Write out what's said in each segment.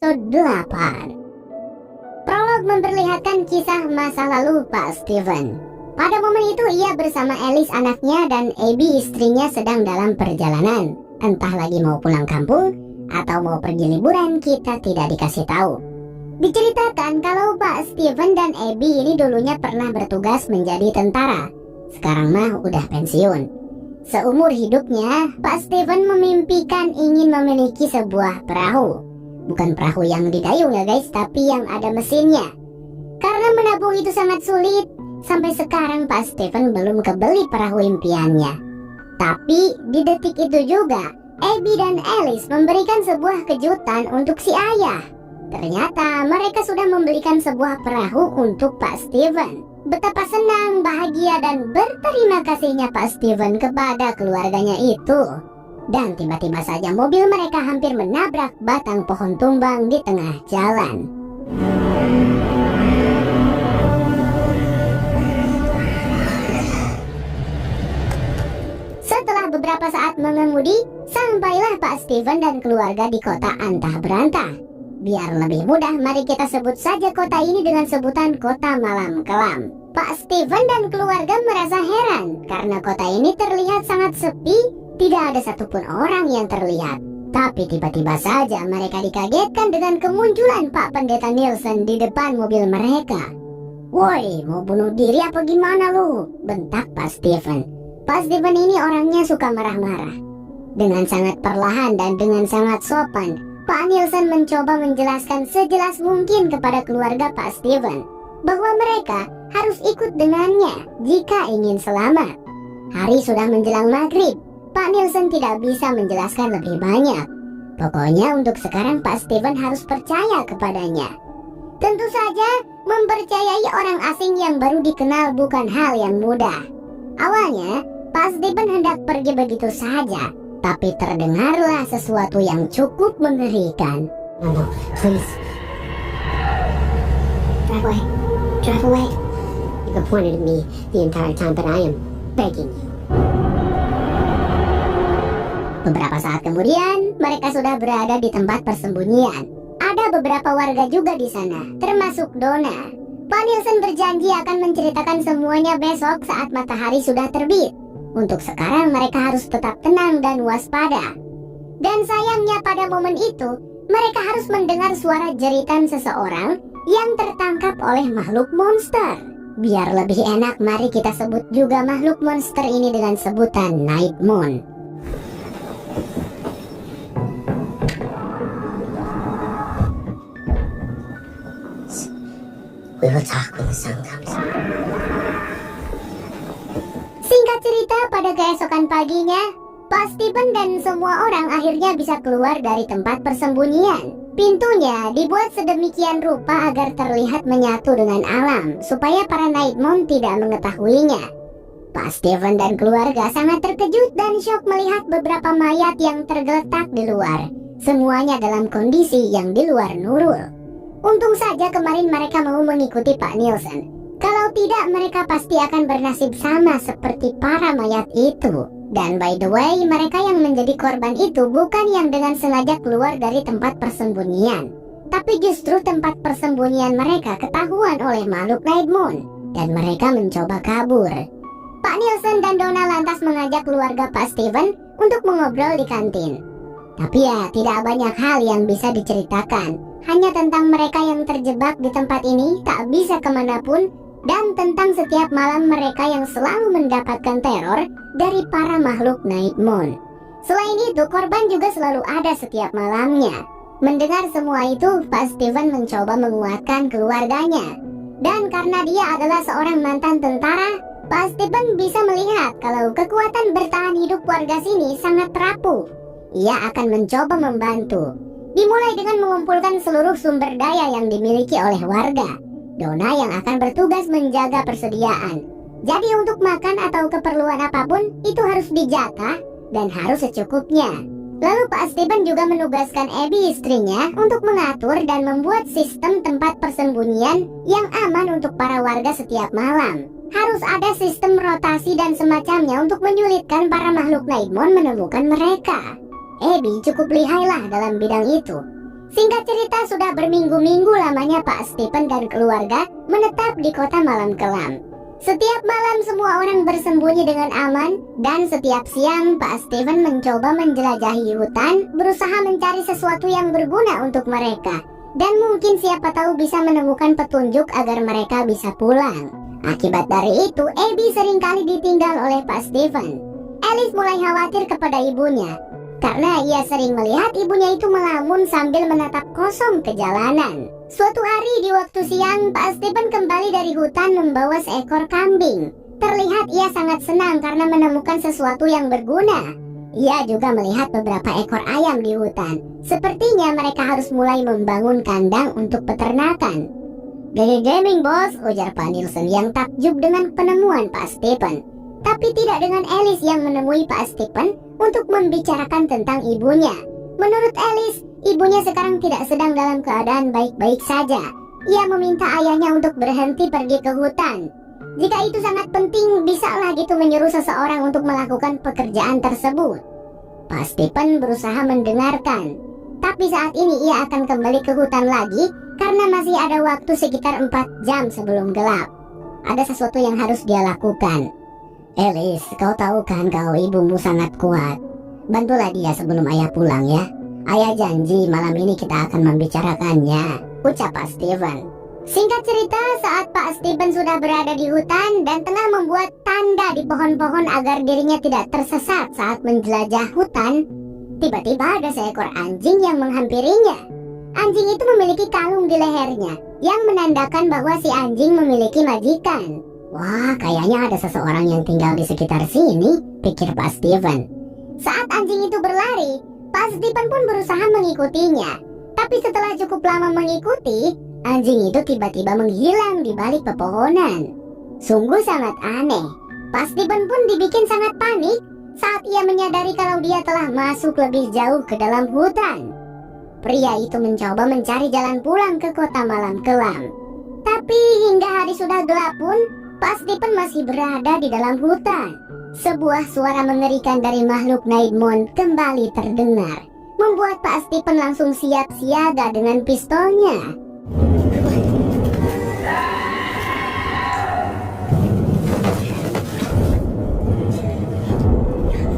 episode 8. Prolog memperlihatkan kisah masa lalu Pak Steven. Pada momen itu ia bersama Alice anaknya dan Abby istrinya sedang dalam perjalanan. Entah lagi mau pulang kampung atau mau pergi liburan, kita tidak dikasih tahu. Diceritakan kalau Pak Steven dan Abby ini dulunya pernah bertugas menjadi tentara. Sekarang mah udah pensiun. Seumur hidupnya, Pak Steven memimpikan ingin memiliki sebuah perahu. Bukan perahu yang didayung ya guys, tapi yang ada mesinnya. Karena menabung itu sangat sulit, sampai sekarang Pak Steven belum kebeli perahu impiannya. Tapi di detik itu juga, Abby dan Alice memberikan sebuah kejutan untuk si ayah. Ternyata mereka sudah membelikan sebuah perahu untuk Pak Steven. Betapa senang, bahagia, dan berterima kasihnya Pak Steven kepada keluarganya itu. Dan tiba-tiba saja mobil mereka hampir menabrak batang pohon tumbang di tengah jalan. Setelah beberapa saat mengemudi, sampailah Pak Steven dan keluarga di kota antah berantah. Biar lebih mudah, mari kita sebut saja kota ini dengan sebutan kota malam kelam. Pak Steven dan keluarga merasa heran karena kota ini terlihat sangat sepi, tidak ada satupun orang yang terlihat. Tapi tiba-tiba saja mereka dikagetkan dengan kemunculan Pak Pendeta Nielsen di depan mobil mereka. "Woi, mau bunuh diri apa gimana lu?" bentak Pak Steven. Pak Steven ini orangnya suka marah-marah. Dengan sangat perlahan dan dengan sangat sopan, Pak Nielsen mencoba menjelaskan sejelas mungkin kepada keluarga Pak Steven bahwa mereka harus ikut dengannya jika ingin selamat. Hari sudah menjelang maghrib. Pak Nielsen tidak bisa menjelaskan lebih banyak. Pokoknya untuk sekarang Pak Steven harus percaya kepadanya. Tentu saja mempercayai orang asing yang baru dikenal bukan hal yang mudah. Awalnya Pak Steven hendak pergi begitu saja, tapi terdengarlah sesuatu yang cukup mengerikan. "No, please. Drive away. Drive away. You've pointed at me the entire time, but I am begging you." Beberapa saat kemudian, mereka sudah berada di tempat persembunyian. Ada beberapa warga juga di sana, termasuk Donna. Pak Nielsen berjanji akan menceritakan semuanya besok saat matahari sudah terbit. Untuk sekarang mereka harus tetap tenang dan waspada. Dan sayangnya pada momen itu, mereka harus mendengar suara jeritan seseorang yang tertangkap oleh makhluk monster. Biar lebih enak, mari kita sebut juga makhluk monster ini dengan sebutan Nightmoon. We will talk when the sun comes. Singkat cerita, pada keesokan paginya, Pak Steven dan semua orang akhirnya bisa keluar dari tempat persembunyian. Pintunya dibuat sedemikian rupa agar terlihat menyatu dengan alam, supaya para Nightmoon tidak mengetahuinya. Pak Steven dan keluarga sangat terkejut dan syok melihat beberapa mayat yang tergeletak di luar. Semuanya dalam kondisi yang di luar nurul. Untung saja kemarin mereka mau mengikuti Pak Nielsen. Kalau tidak, mereka pasti akan bernasib sama seperti para mayat itu. Dan by the way, mereka yang menjadi korban itu bukan yang dengan sengaja keluar dari tempat persembunyian, tapi justru tempat persembunyian mereka ketahuan oleh makhluk Nightmoon, dan mereka mencoba kabur. Pak Nielsen dan Donna lantas mengajak keluarga Pak Steven untuk mengobrol di kantin. Tapi ya, tidak banyak hal yang bisa diceritakan. Hanya tentang mereka yang terjebak di tempat ini tak bisa kemanapun, dan tentang setiap malam mereka yang selalu mendapatkan teror dari para makhluk Nightmoon. Selain itu, korban juga selalu ada setiap malamnya. Mendengar semua itu, Pak Steven mencoba menguatkan keluarganya. Dan karena dia adalah seorang mantan tentara, Pak Steven bisa melihat kalau kekuatan bertahan hidup warga sini sangat rapuh. Ia akan mencoba membantu. Dimulai dengan mengumpulkan seluruh sumber daya yang dimiliki oleh warga. Donna yang akan bertugas menjaga persediaan. Jadi untuk makan atau keperluan apapun itu harus dijatah dan harus secukupnya. Lalu Pak Steven juga menugaskan Abby istrinya untuk mengatur dan membuat sistem tempat persembunyian yang aman untuk para warga setiap malam. Harus ada sistem rotasi dan semacamnya untuk menyulitkan para makhluk Nightmoon menemukan mereka. Abby cukup lihailah dalam bidang itu. Singkat cerita, sudah berminggu-minggu lamanya Pak Stephen dan keluarga menetap di kota malam kelam. Setiap malam semua orang bersembunyi dengan aman, dan setiap siang Pak Stephen mencoba menjelajahi hutan, berusaha mencari sesuatu yang berguna untuk mereka. Dan mungkin siapa tahu bisa menemukan petunjuk agar mereka bisa pulang. Akibat dari itu, Abby seringkali ditinggal oleh Pak Stephen. Alice mulai khawatir kepada ibunya, karena ia sering melihat ibunya itu melamun sambil menatap kosong ke jalanan. Suatu hari di waktu siang, Pak Stephen kembali dari hutan membawa seekor kambing. Terlihat ia sangat senang karena menemukan sesuatu yang berguna. Ia juga melihat beberapa ekor ayam di hutan. Sepertinya mereka harus mulai membangun kandang untuk peternakan. "Gede gaming, bos," ujar Pak Nielsen yang takjub dengan penemuan Pak Stephen. Tapi tidak dengan Alice yang menemui Pak Stephen untuk membicarakan tentang ibunya. Menurut Alice, ibunya sekarang tidak sedang dalam keadaan baik-baik saja. Ia meminta ayahnya untuk berhenti pergi ke hutan. Jika itu sangat penting, bisalah gitu menyuruh seseorang untuk melakukan pekerjaan tersebut. Pak Stephen berusaha mendengarkan. Tapi saat ini ia akan kembali ke hutan lagi karena masih ada waktu sekitar 4 jam sebelum gelap. Ada sesuatu yang harus dia lakukan. "Alice, kau tahu kan kalau ibumu sangat kuat. Bantulah dia sebelum ayah pulang ya. Ayah janji malam ini kita akan membicarakannya," ucap Pak Stephen. Singkat cerita, saat Pak Stephen sudah berada di hutan dan tengah membuat tanda di pohon-pohon agar dirinya tidak tersesat saat menjelajah hutan, tiba-tiba ada seekor anjing yang menghampirinya. Anjing itu memiliki kalung di lehernya yang menandakan bahwa si anjing memiliki majikan. "Wah, kayaknya ada seseorang yang tinggal di sekitar sini," pikir Pak Stephen. Saat anjing itu berlari, Pak Stephen pun berusaha mengikutinya. Tapi setelah cukup lama mengikuti, anjing itu tiba-tiba menghilang di balik pepohonan. Sungguh sangat aneh. Pak Stephen pun dibikin sangat panik saat ia menyadari kalau dia telah masuk lebih jauh ke dalam hutan. Pria itu mencoba mencari jalan pulang ke kota malam kelam. Tapi hingga hari sudah gelap pun, Pak Stephen masih berada di dalam hutan. Sebuah suara mengerikan dari makhluk Nightmon kembali terdengar, membuat Pak Stephen langsung siap siaga dengan pistolnya.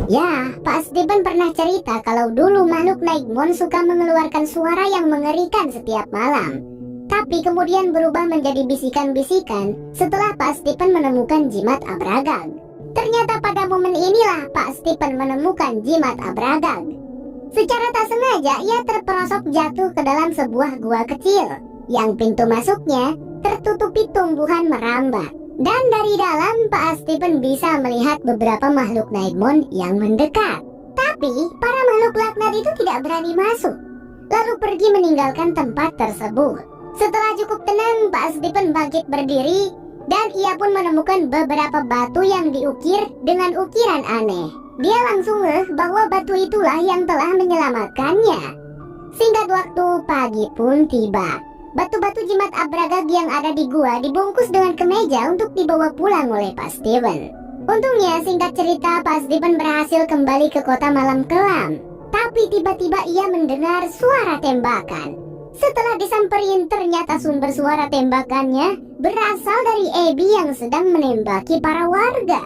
Ya, Pak Stephen pernah cerita kalau dulu makhluk Nightmon suka mengeluarkan suara yang mengerikan setiap malam. Tapi kemudian berubah menjadi bisikan-bisikan setelah Pak Stephen menemukan jimat Abragag. Ternyata pada momen inilah Pak Stephen menemukan jimat Abragag. Secara tak sengaja ia terperosok jatuh ke dalam sebuah gua kecil yang pintu masuknya tertutupi tumbuhan merambat. Dan dari dalam Pak Stephen bisa melihat beberapa makhluk Nightmon yang mendekat. Tapi para makhluk laknat itu tidak berani masuk, lalu pergi meninggalkan tempat tersebut. Setelah cukup tenang, Pak Stephen bangkit berdiri dan ia pun menemukan beberapa batu yang diukir dengan ukiran aneh. Dia langsung bahwa batu itulah yang telah menyelamatkannya. Singkat waktu, pagi pun tiba. Batu-batu jimat Abragag yang ada di gua dibungkus dengan kemeja untuk dibawa pulang oleh Pak Stephen. Untungnya, singkat cerita, Pak Stephen berhasil kembali ke kota malam kelam. Tapi tiba-tiba ia mendengar suara tembakan. Setelah disamperin, ternyata sumber suara tembakannya berasal dari Abby yang sedang menembaki para warga.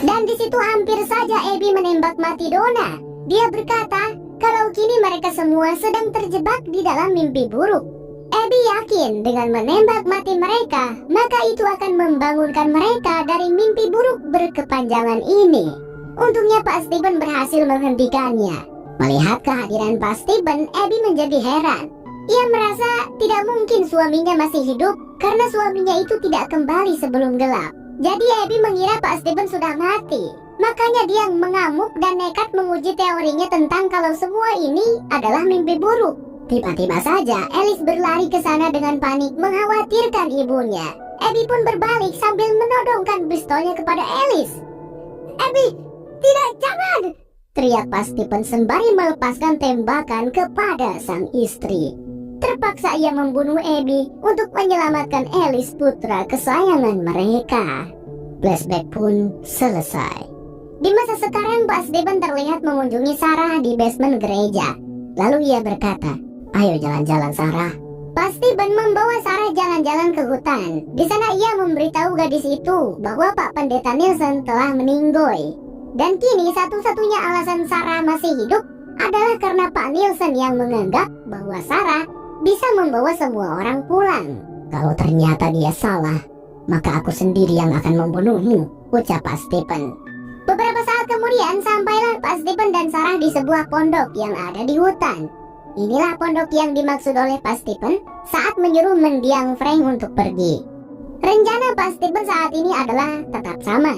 Dan di situ hampir saja Abby menembak mati Donna. Dia berkata kalau kini mereka semua sedang terjebak di dalam mimpi buruk. Abby yakin dengan menembak mati mereka, maka itu akan membangunkan mereka dari mimpi buruk berkepanjangan ini. Untungnya Pak Stephen berhasil menghentikannya. Melihat kehadiran Pak Stephen, Abby menjadi heran. Ia merasa tidak mungkin suaminya masih hidup karena suaminya itu tidak kembali sebelum gelap. Jadi Abby mengira Pak Stephen sudah mati. Makanya dia mengamuk dan nekat menguji teorinya tentang kalau semua ini adalah mimpi buruk. Tiba-tiba saja Alice berlari ke sana dengan panik mengkhawatirkan ibunya. Abby pun berbalik sambil menodongkan pistolnya kepada Alice. "Abby, tidak, jangan!" teriak Pak Stephen sembari melepaskan tembakan kepada sang istri. Terpaksa ia membunuh Abby untuk menyelamatkan Alice, putra kesayangan mereka. Flashback pun selesai. Di masa sekarang, Pak Stephen terlihat mengunjungi Sarah di basement gereja. Lalu ia berkata, "Ayo jalan-jalan, Sarah." Pak Stephen membawa Sarah jalan-jalan ke hutan. Di sana ia memberitahu gadis itu bahwa Pak Pendeta Nielsen telah meninggoy. Dan kini satu-satunya alasan Sarah masih hidup adalah karena Pak Nielsen yang menganggap bahwa Sarah bisa membawa semua orang pulang. "Kalau ternyata dia salah, maka aku sendiri yang akan membunuhmu," ucap Pak Stephen. Beberapa saat kemudian sampailah Pak Stephen dan Sarah di sebuah pondok yang ada di hutan. Inilah pondok yang dimaksud oleh Pak Stephen saat menyuruh mendiang Frank untuk pergi. Rencana Pak Stephen saat ini adalah tetap sama,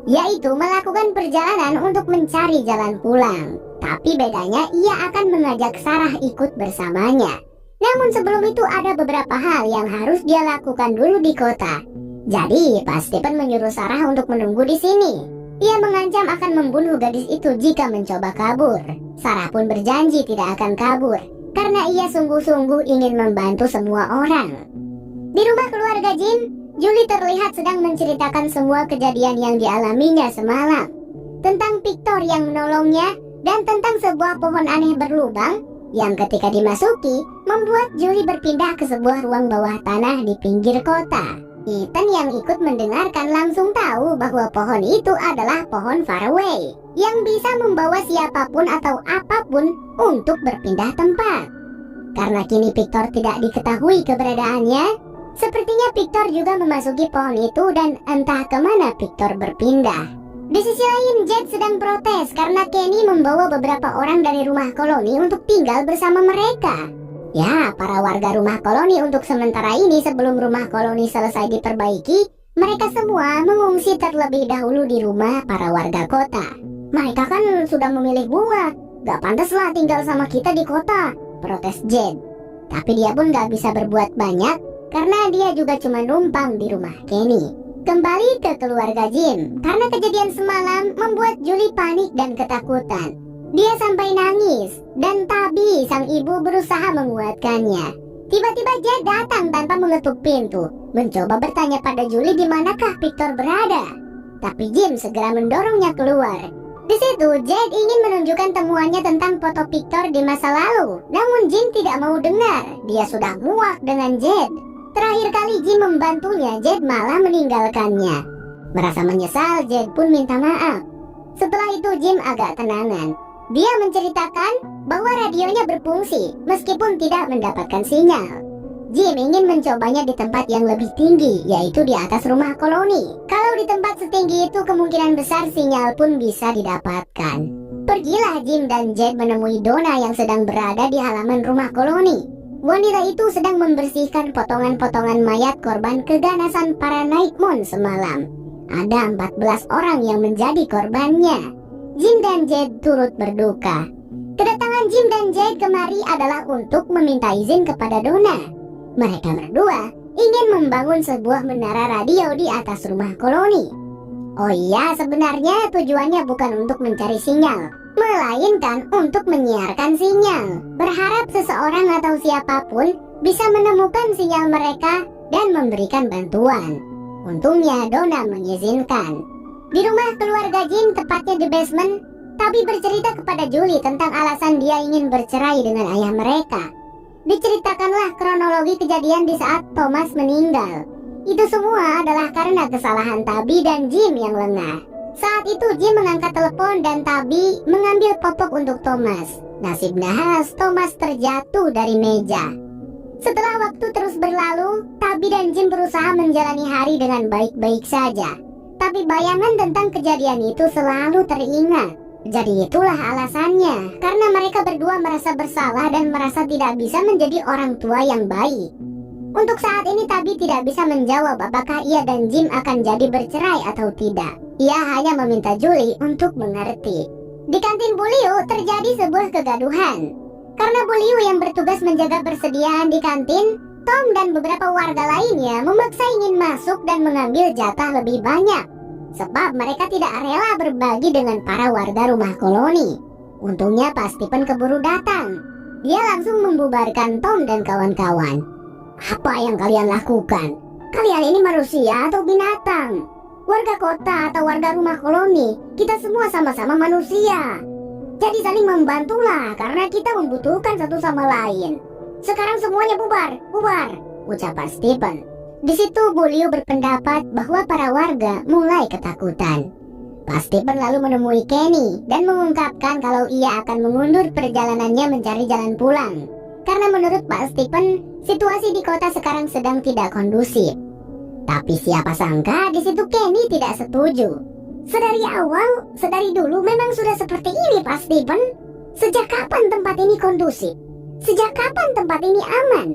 yaitu melakukan perjalanan untuk mencari jalan pulang. Tapi bedanya ia akan mengajak Sarah ikut bersamanya. Namun sebelum itu ada beberapa hal yang harus dia lakukan dulu di kota. Jadi Pak Stephen menyuruh Sarah untuk menunggu di sini. Ia mengancam akan membunuh gadis itu jika mencoba kabur. Sarah pun berjanji tidak akan kabur karena ia sungguh-sungguh ingin membantu semua orang. Di rumah keluarga Jim, Julie terlihat sedang menceritakan semua kejadian yang dialaminya semalam. Tentang Victor yang menolongnya dan tentang sebuah pohon aneh berlubang yang ketika dimasuki membuat Julie berpindah ke sebuah ruang bawah tanah di pinggir kota. Ethan yang ikut mendengarkan langsung tahu bahwa pohon itu adalah pohon faraway yang bisa membawa siapapun atau apapun untuk berpindah tempat. Karena kini Victor tidak diketahui keberadaannya, sepertinya Victor juga memasuki pohon itu dan entah kemana Victor berpindah. Di sisi lain, Jed sedang protes karena Kenny membawa beberapa orang dari rumah koloni untuk tinggal bersama mereka. Ya, para warga rumah koloni untuk sementara ini sebelum rumah koloni selesai diperbaiki, mereka semua mengungsi terlebih dahulu di rumah para warga kota. "Mereka kan sudah memilih bunga, gak pantaslah tinggal sama kita di kota," protes Jed. Tapi dia pun gak bisa berbuat banyak karena dia juga cuma numpang di rumah Kenny. Kembali ke keluarga Jim, karena kejadian semalam membuat Julie panik dan ketakutan. Dia sampai nangis, dan Tabi, sang ibu, berusaha menguatkannya. Tiba-tiba Jed datang tanpa mengetuk pintu, mencoba bertanya pada Julie di manakah Victor berada. Tapi Jim segera mendorongnya keluar. Di situ Jed ingin menunjukkan temuannya tentang foto Victor di masa lalu, namun Jim tidak mau dengar. Dia sudah muak dengan Jed. Terakhir kali Jim membantunya, Jed malah meninggalkannya. Merasa menyesal, Jed pun minta maaf. Setelah itu Jim agak tenangan. Dia menceritakan bahwa radionya berfungsi meskipun tidak mendapatkan sinyal. Jim ingin mencobanya di tempat yang lebih tinggi, yaitu di atas rumah koloni. Kalau di tempat setinggi itu kemungkinan besar sinyal pun bisa didapatkan. Pergilah Jim dan Jed menemui Donna yang sedang berada di halaman rumah koloni. Wanita itu sedang membersihkan potongan-potongan mayat korban keganasan para Nightmoon semalam. Ada 14 orang yang menjadi korbannya. Jim dan Jed turut berduka. Kedatangan Jim dan Jed kemari adalah untuk meminta izin kepada Donna. Mereka berdua ingin membangun sebuah menara radio di atas rumah koloni. Oh iya, sebenarnya tujuannya bukan untuk mencari sinyal, melainkan untuk menyiarkan sinyal. Berharap seseorang atau siapapun bisa menemukan sinyal mereka dan memberikan bantuan. Untungnya Donna mengizinkan. Di rumah keluarga Jim, tepatnya di basement, Tabi bercerita kepada Julie tentang alasan dia ingin bercerai dengan ayah mereka. Diceritakanlah kronologi kejadian di saat Thomas meninggal. Itu semua adalah karena kesalahan Tabi dan Jim yang lengah. Saat itu Jim mengangkat telepon dan Tabi mengambil popok untuk Thomas. Nasib nahas, Thomas terjatuh dari meja. Setelah waktu terus berlalu, Tabi dan Jim berusaha menjalani hari dengan baik-baik saja. Tapi bayangan tentang kejadian itu selalu teringat. Jadi itulah alasannya, karena mereka berdua merasa bersalah dan merasa tidak bisa menjadi orang tua yang baik. Untuk saat ini Tabi tidak bisa menjawab apakah ia dan Jim akan jadi bercerai atau tidak. Ia hanya meminta Julie untuk mengerti. Di kantin Buliu terjadi sebuah kegaduhan. Karena Buliu yang bertugas menjaga persediaan di kantin, Tom dan beberapa warga lainnya memaksa ingin masuk dan mengambil jatah lebih banyak. Sebab mereka tidak rela berbagi dengan para warga rumah koloni. Untungnya Pak Stephen keburu datang. Dia langsung membubarkan Tom dan kawan-kawan. Apa yang kalian lakukan? Kalian ini manusia atau binatang? Warga kota atau warga rumah koloni, kita semua sama-sama manusia. Jadi saling membantulah karena kita membutuhkan satu sama lain. Sekarang semuanya bubar, ucap Pak Stephen. Di situ Bu Liu berpendapat bahwa para warga mulai ketakutan. Pak Stephen lalu menemui Kenny dan mengungkapkan kalau ia akan mengundur perjalanannya mencari jalan pulang. Karena menurut Pak Stephen, situasi di kota sekarang sedang tidak kondusif. Tapi siapa sangka di situ Kenny tidak setuju. Sedari dulu memang sudah seperti ini, Pak Stephen. Sejak kapan tempat ini kondusif? Sejak kapan tempat ini aman?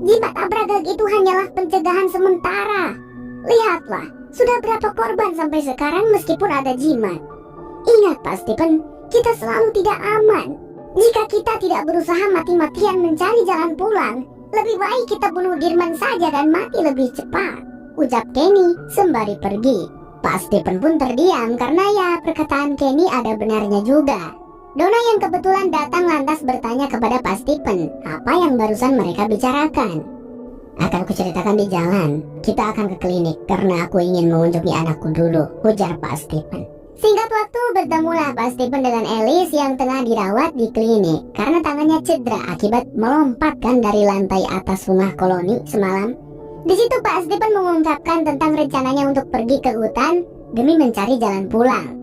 Jimat Abragag itu hanyalah pencegahan sementara. Lihatlah, sudah berapa korban sampai sekarang meskipun ada jimat. Ingat Pak Stephen, kita selalu tidak aman. Jika kita tidak berusaha mati-matian mencari jalan pulang, lebih baik kita bunuh Dirman saja dan mati lebih cepat, ucap Kenny sembari pergi. Pak Stephen pun terdiam karena ya perkataan Kenny ada benarnya juga. Donna yang kebetulan datang lantas bertanya kepada Pak Stephen apa yang barusan mereka bicarakan. Akan kuceritakan di jalan. Kita akan ke klinik karena aku ingin mengunjungi anakku dulu, ujar Pak Stephen. Singkat waktu bertemulah Pak Stephen dengan Alice yang tengah dirawat di klinik karena tangannya cedera akibat melompatkan dari lantai atas rumah koloni semalam. Di situ Pak Stephen mengungkapkan tentang rencananya untuk pergi ke hutan demi mencari jalan pulang.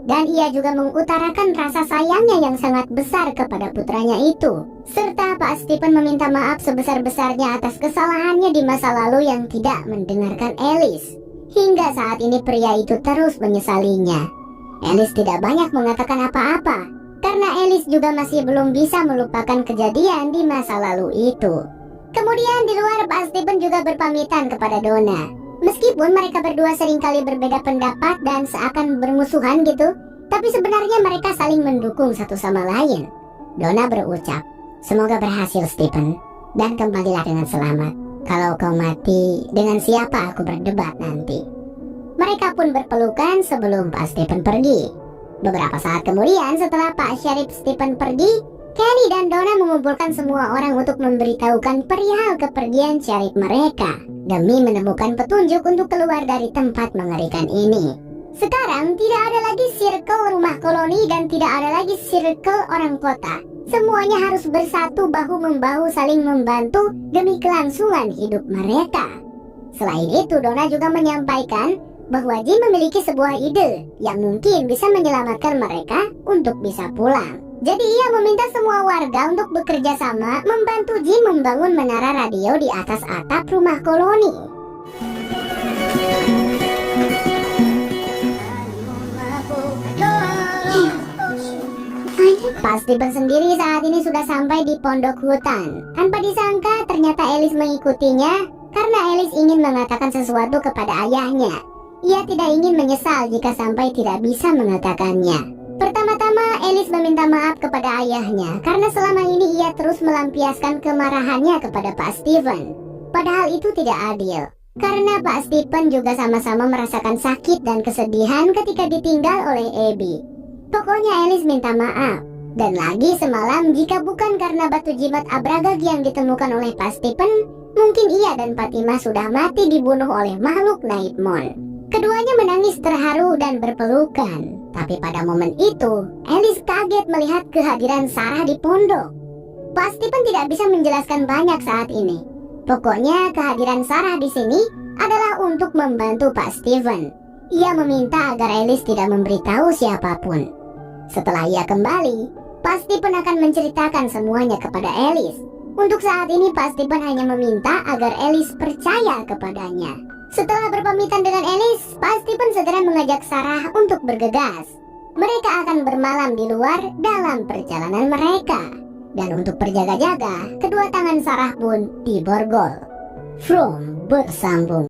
Dan ia juga mengutarakan rasa sayangnya yang sangat besar kepada putranya itu. Serta Pak Stephen meminta maaf sebesar-besarnya atas kesalahannya di masa lalu yang tidak mendengarkan Alice. Hingga saat ini pria itu terus menyesalinya. Alice tidak banyak mengatakan apa-apa karena Alice juga masih belum bisa melupakan kejadian di masa lalu itu. Kemudian di luar Pak Stephen juga berpamitan kepada Donna. Meskipun mereka berdua seringkali berbeda pendapat dan seakan bermusuhan gitu, tapi sebenarnya mereka saling mendukung satu sama lain. Donna berucap, "Semoga berhasil Stephen, dan kembalilah dengan selamat. Kalau kau mati, dengan siapa aku berdebat nanti." Mereka pun berpelukan sebelum Pak Stephen pergi. Beberapa saat kemudian setelah Pak Sheriff Stephen pergi, Kenny dan Donna mengumpulkan semua orang untuk memberitahukan perihal kepergian Sheriff mereka demi menemukan petunjuk untuk keluar dari tempat mengerikan ini. Sekarang tidak ada lagi circle rumah koloni dan tidak ada lagi circle orang kota. Semuanya harus bersatu bahu-membahu saling membantu demi kelangsungan hidup mereka. Selain itu, Donna juga menyampaikan bahwa Jim memiliki sebuah ide yang mungkin bisa menyelamatkan mereka untuk bisa pulang. Jadi ia meminta semua warga untuk bekerja sama membantu Jim membangun menara radio di atas atap rumah koloni. Pak Stephen sendiri saat ini sudah sampai di pondok hutan. Tanpa disangka ternyata Alice mengikutinya karena Alice ingin mengatakan sesuatu kepada ayahnya. Ia tidak ingin menyesal jika sampai tidak bisa mengatakannya. Pertama-tama Alice meminta maaf kepada ayahnya karena selama ini ia terus melampiaskan kemarahannya kepada Pak Stephen. Padahal itu tidak adil, karena Pak Stephen juga sama-sama merasakan sakit dan kesedihan ketika ditinggal oleh Abby. Pokoknya Alice minta maaf. Dan lagi semalam jika bukan karena batu jimat Abragag yang ditemukan oleh Pak Stephen, mungkin ia dan Fatima sudah mati dibunuh oleh makhluk Nightmon. Keduanya menangis terharu dan berpelukan. Tapi pada momen itu, Alice kaget melihat kehadiran Sarah di pondok. Pak Stephen tidak bisa menjelaskan banyak saat ini. Pokoknya kehadiran Sarah di sini adalah untuk membantu Pak Stephen. Ia meminta agar Alice tidak memberitahu siapapun. Setelah ia kembali, Pak Stephen akan menceritakan semuanya kepada Alice. Untuk saat ini Pak Stephen hanya meminta agar Alice percaya kepadanya. Setelah berpamitan dengan Alice, Pak Stephen segera mengajak Sarah untuk bergegas. Mereka akan bermalam di luar dalam perjalanan mereka. Dan untuk berjaga-jaga, kedua tangan Sarah pun diborgol. Vroom bersambung.